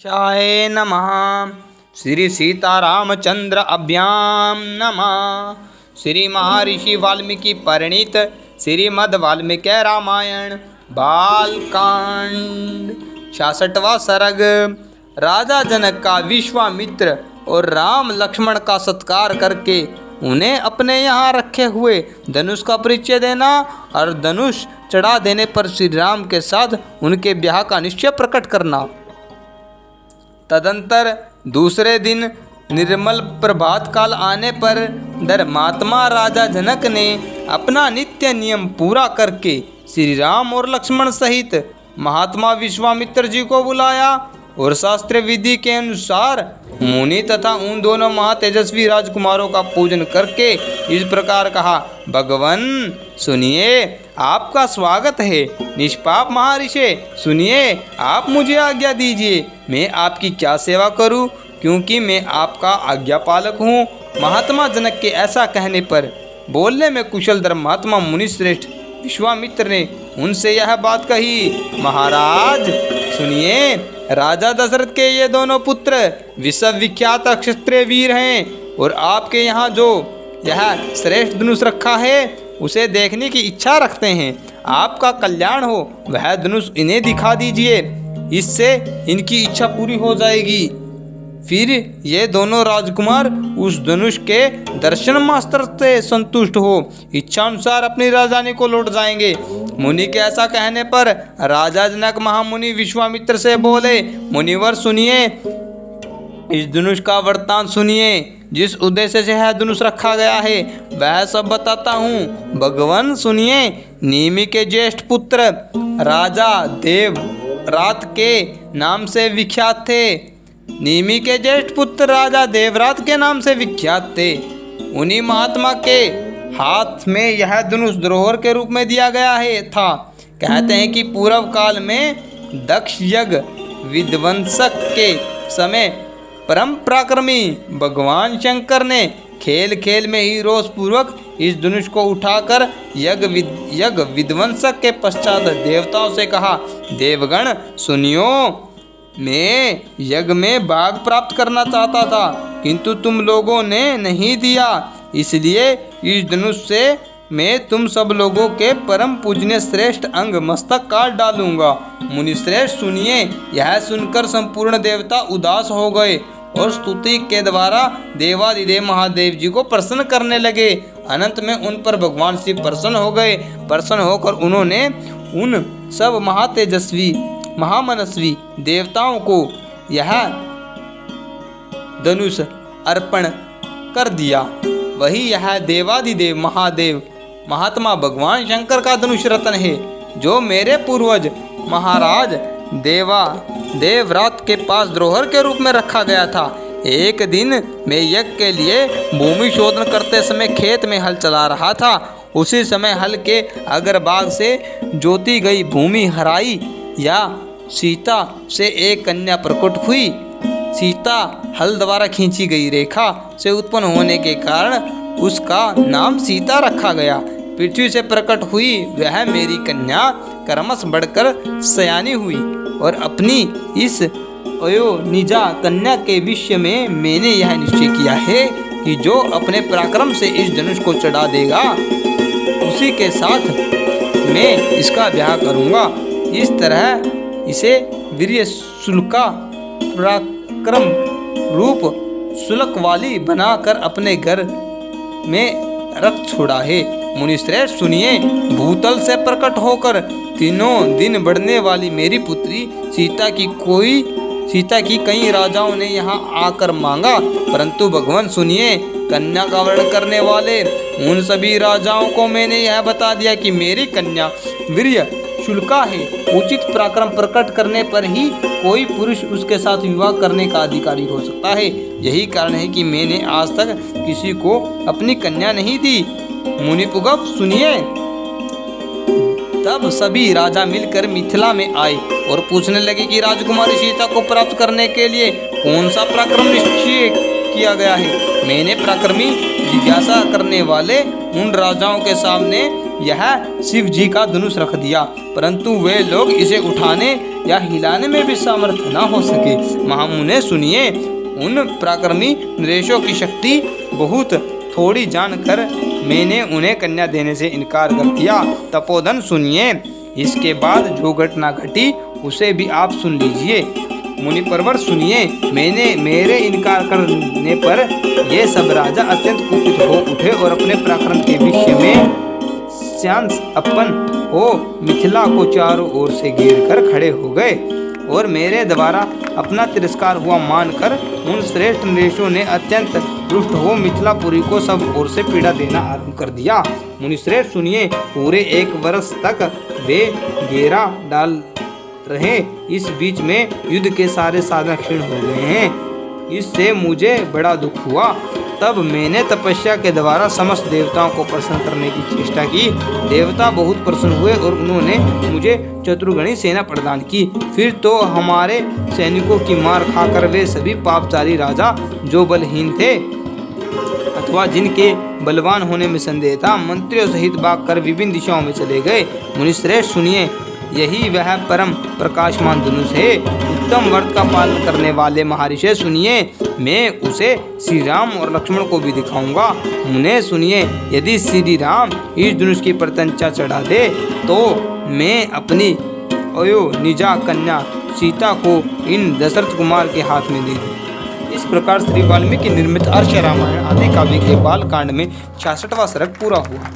शाय नमः। श्री सीतारामचंद्र अभ्याम नमः। श्री महर्षि वाल्मीकि परिणीत श्रीमद् वाल्मीकि रामायण बालकांड 66वां सर्ग। राजा जनक का विश्वामित्र और राम लक्ष्मण का सत्कार करके उन्हें अपने यहाँ रखे हुए धनुष का परिचय देना और धनुष चढ़ा देने पर श्री राम के साथ उनके ब्याह का निश्चय प्रकट करना। तदंतर दूसरे दिन निर्मल प्रभात काल आने पर धर्मात्मा राजा जनक ने अपना नित्य नियम पूरा करके श्री राम और लक्ष्मण सहित महात्मा विश्वामित्र जी को बुलाया और शास्त्र विधि के अनुसार मुनि तथा उन दोनों महातेजस्वी राजकुमारों का पूजन करके इस प्रकार कहा। भगवान सुनिए, आपका स्वागत है। निष्पाप महर्षि सुनिए, आप मुझे आज्ञा दीजिए, मैं आपकी क्या सेवा करूं, क्योंकि मैं आपका आज्ञा पालक हूं। महात्मा जनक के ऐसा कहने पर बोलने में कुशल धर्मात्मा मुनिश्रेष्ठ विश्वामित्र ने उनसे यह बात कही। महाराज सुनिए, राजा दशरथ के ये दोनों पुत्र विश्व विख्यात क्षत्रिय वीर हैं और आपके यहाँ जो यह श्रेष्ठ धनुष रखा है उसे देखने की इच्छा रखते हैं। आपका कल्याण हो, वह धनुष इन्हें दिखा दीजिए, इससे इनकी इच्छा पूरी हो जाएगी। फिर ये दोनों राजकुमार उस धनुष के दर्शन मात्र से संतुष्ट हो इच्छा अनुसार अपनी राजधानी को लौट जाएंगे। मुनि के ऐसा कहने पर राजा जनक महामुनि विश्वामित्र से बोले। मुनिवर सुनिए, इस धनुष का वृत्तांत सुनिए। जिस उद्देश्य से यह धनुष रखा गया है वह सब बताता हूँ। भगवान सुनिए, नीमि के ज्येष्ठ पुत्र राजा देवरात के नाम से विख्यात थे। नीमि के ज्येष्ठ पुत्र राजा देवरात के नाम से विख्यात थे। उन्हीं महात्मा के हाथ में यह धनुष धरोहर के रूप में दिया गया है था। कहते हैं कि पूर्व काल में दक्ष यज्ञ विध्वंसक के समय परम पराक्रमी भगवान शंकर ने खेल खेल में ही रोष पूर्वक इस धनुष को उठाकर यज्ञ विध्वंसक के पश्चात देवताओं से कहा। देवगण सुनियो, मैं यज्ञ में भाग प्राप्त करना चाहता था, किंतु तुम लोगों ने नहीं दिया, इसलिए इस धनुष से मैं तुम सब लोगों के परम पूजनीय श्रेष्ठ अंग मस्तक काट डालूंगा। मुनि श्रेष्ठ सुनिए। यह सुनकर संपूर्ण देवता उदास हो गए और स्तुति के द्वारा देवादिदेव महादेव जी को प्रसन्न करने लगे। अनंत में उन पर भगवान शिव प्रसन्न हो गए। प्रसन्न होकर उन्होंने उन सब महातेजस्वी महामनस्वी देवताओं को यह धनुष अर्पण कर दिया। वही यह देवादिदेव महादेव महात्मा भगवान शंकर का धनुष रत्न है, जो मेरे पूर्वज महाराज देवरात के पास धरोहर के रूप में रखा गया था। एक दिन मैं यज्ञ के लिए भूमि शोधन करते समय खेत में हल चला रहा था। उसी समय हल के अग्रभाग से जोती गई भूमि हराई या सीता से एक कन्या प्रकट हुई। सीता हल द्वारा खींची गई रेखा से उत्पन्न होने के कारण उसका नाम सीता रखा गया। पृथ्वी से प्रकट हुई वह मेरी कन्या क्रमश बढ़कर सयानी हुई और अपनी इस अयोनिजा कन्या के विषय में मैंने यह निश्चय किया है कि जो अपने पराक्रम से इस धनुष को चढ़ा देगा उसी के साथ मैं इसका ब्याह करूंगा। इस तरह इसे वीर्य शुल्का पराक्रम रूप शुल्क वाली बनाकर अपने घर में रख छोड़ा है। मुनिश्रेष्ठ सुनिए, भूतल से प्रकट होकर तीनों दिन बढ़ने वाली मेरी पुत्री सीता की कई राजाओं ने यहाँ आकर मांगा, परंतु भगवान सुनिए, कन्या का वर्ण करने वाले उन सभी राजाओं को मैंने यह बता दिया कि मेरी कन्या वीर्य शुल्का है। उचित पराक्रम प्रकट करने पर ही कोई पुरुष उसके साथ विवाह करने का अधिकारी हो सकता है। यही कारण है कि मैंने आज तक किसी को अपनी कन्या नहीं दी। मुनिपुगव सुनिए। तब सभी राजा मिलकर मिथिला में आए और पूछने लगे कि राजकुमारी सीता को प्राप्त करने के लिए कौन सा पराक्रम निश्चय किया गया है। मैंने पराक्रमी जिज्ञासा करने वाले उन राजाओं के सामने यह शिव जी का धनुष रख दिया, परंतु वे लोग इसे उठाने या हिलाने में भी समर्थ न हो सके। महामुने सुनिए, उन पराक्रमी नरेशों की शक्ति बहुत थोड़ी जानकर मैंने उन्हें कन्या देने से इनकार कर दिया। तपोधन सुनिए, इसके बाद जो घटना घटी उसे भी आप सुन लीजिए। मुनि परवर सुनिए, मेरे इनकार करने पर ये सब राजा अत्यंत कुपित हो उठे और अपने पराक्रम के विषय में शांस अपन हो मिथिला को चारों ओर से घेर कर खड़े हो गए और मेरे द्वारा अपना तिरस्कार हुआ मानकर उन श्रेष्ठ नरेशों ने अत्यंत रुष्ट हो मिथिलापुरी को सब ओर से पीड़ा देना आरंभ कर दिया। मुनिश्रेष्ठ सुनिए, पूरे 1 वर्ष तक वे घेरा डाल रहे। इस बीच में युद्ध के सारे साधन क्षीण हो गए हैं। इससे मुझे बड़ा दुख हुआ। तब मैंने तपस्या के द्वारा समस्त देवताओं को प्रसन्न करने की चेष्टा की। देवता बहुत प्रसन्न हुए और उन्होंने मुझे चतुर्गणी सेना प्रदान की। फिर तो हमारे सैनिकों की मार खाकर वे सभी पापचारी राजा जो बलहीन थे अथवा जिनके बलवान होने में संदेह था, मंत्रियों सहित भागकर विभिन्न दिशाओं में चले गए। मुनिश्रेष्ठ सुनिए, यही वह परम प्रकाशमान धनुष है। उत्तम व्रत का पालन करने वाले महर्षि सुनिए, मैं उसे श्री राम और लक्ष्मण को भी दिखाऊंगा। मुने सुनिए, यदि श्री राम इस धनुष की प्रत्यंचा चढ़ा दे तो मैं अपनी अयोनिजा कन्या सीता को इन दशरथ कुमार के हाथ में दे दूँ। इस प्रकार श्री वाल्मीकि निर्मित अर्ष रामायण आदि काव्य के बाल कांड में 66वां सर्ग पूरा हुआ।